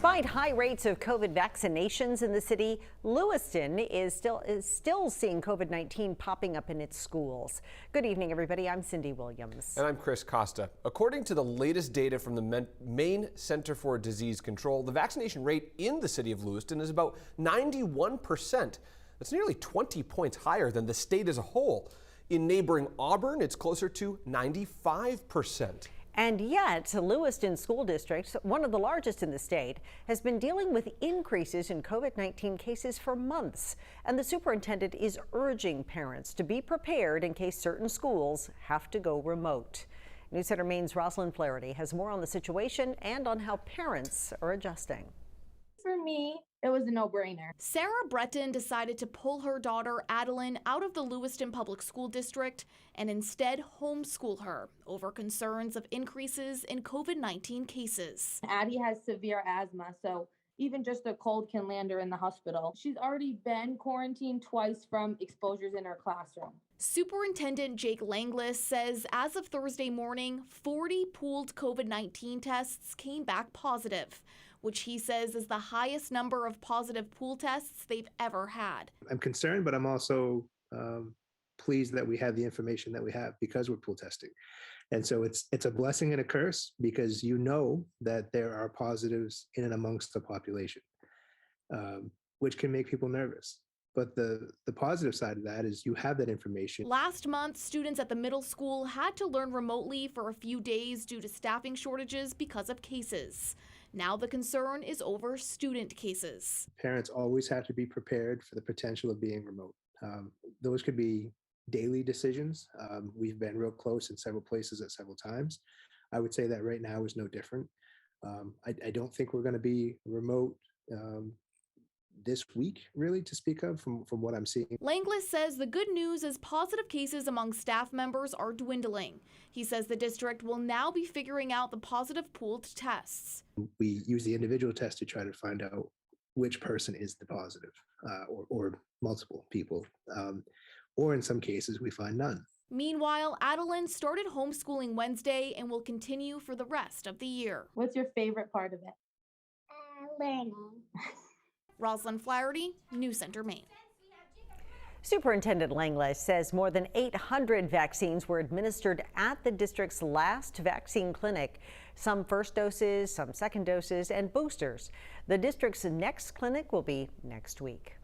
Despite high rates of COVID vaccinations in the city, Lewiston is still seeing COVID-19 popping up in its schools. Good evening, everybody. I'm Cindy Williams. And I'm Chris Costa. According to the latest data from the Maine Center for Disease Control, the vaccination rate in the city of Lewiston is about 91%. That's nearly 20 points higher than the state as a whole. In neighboring Auburn, it's closer to 95%. And yet, Lewiston School District, one of the largest in the state, has been dealing with increases in COVID-19 cases for months. And the superintendent is urging parents to be prepared in case certain schools have to go remote. News Center Maine's Rosalind Flaherty has more on the situation and on how parents are adjusting. For me, it was a no-brainer. Sarah Breton decided to pull her daughter Adeline out of the Lewiston Public School District and instead homeschool her over concerns of increases in COVID-19 cases. Addie has severe asthma, so even just a cold can land her in the hospital. She's already been quarantined twice from exposures in her classroom. Superintendent Jake Langlais says as of Thursday morning, 40 pooled COVID-19 tests came back positive, which he says is the highest number of positive pool tests they've ever had. I'm concerned, but I'm also pleased that we have the information that we have because we're pool testing. And so it's a blessing and a curse because you know that there are positives in and amongst the population, which can make people nervous. But the positive side of that is you have that information. Last month, students at the middle school had to learn remotely for a few days due to staffing shortages because of cases. Now the concern is over student cases. Parents always have to be prepared for the potential of being remote. Those could be daily decisions. We've been real close in several places at several times. I would say that right now is no different. I don't think we're going to be remote this week, really, to speak of from what I'm seeing. Langlais says the good news is positive cases among staff members are dwindling. He says the district will now be figuring out the positive pooled tests. We use the individual test to try to find out which person is the positive, or multiple people. Or in some cases, we find none. Meanwhile, Adeline started homeschooling Wednesday and will continue for the rest of the year. What's your favorite part of it? Learning. Rosalind Flaherty, News Center, Maine. Superintendent Langlais says more than 800 vaccines were administered at the district's last vaccine clinic. Some first doses, some second doses, and boosters. The district's next clinic will be next week.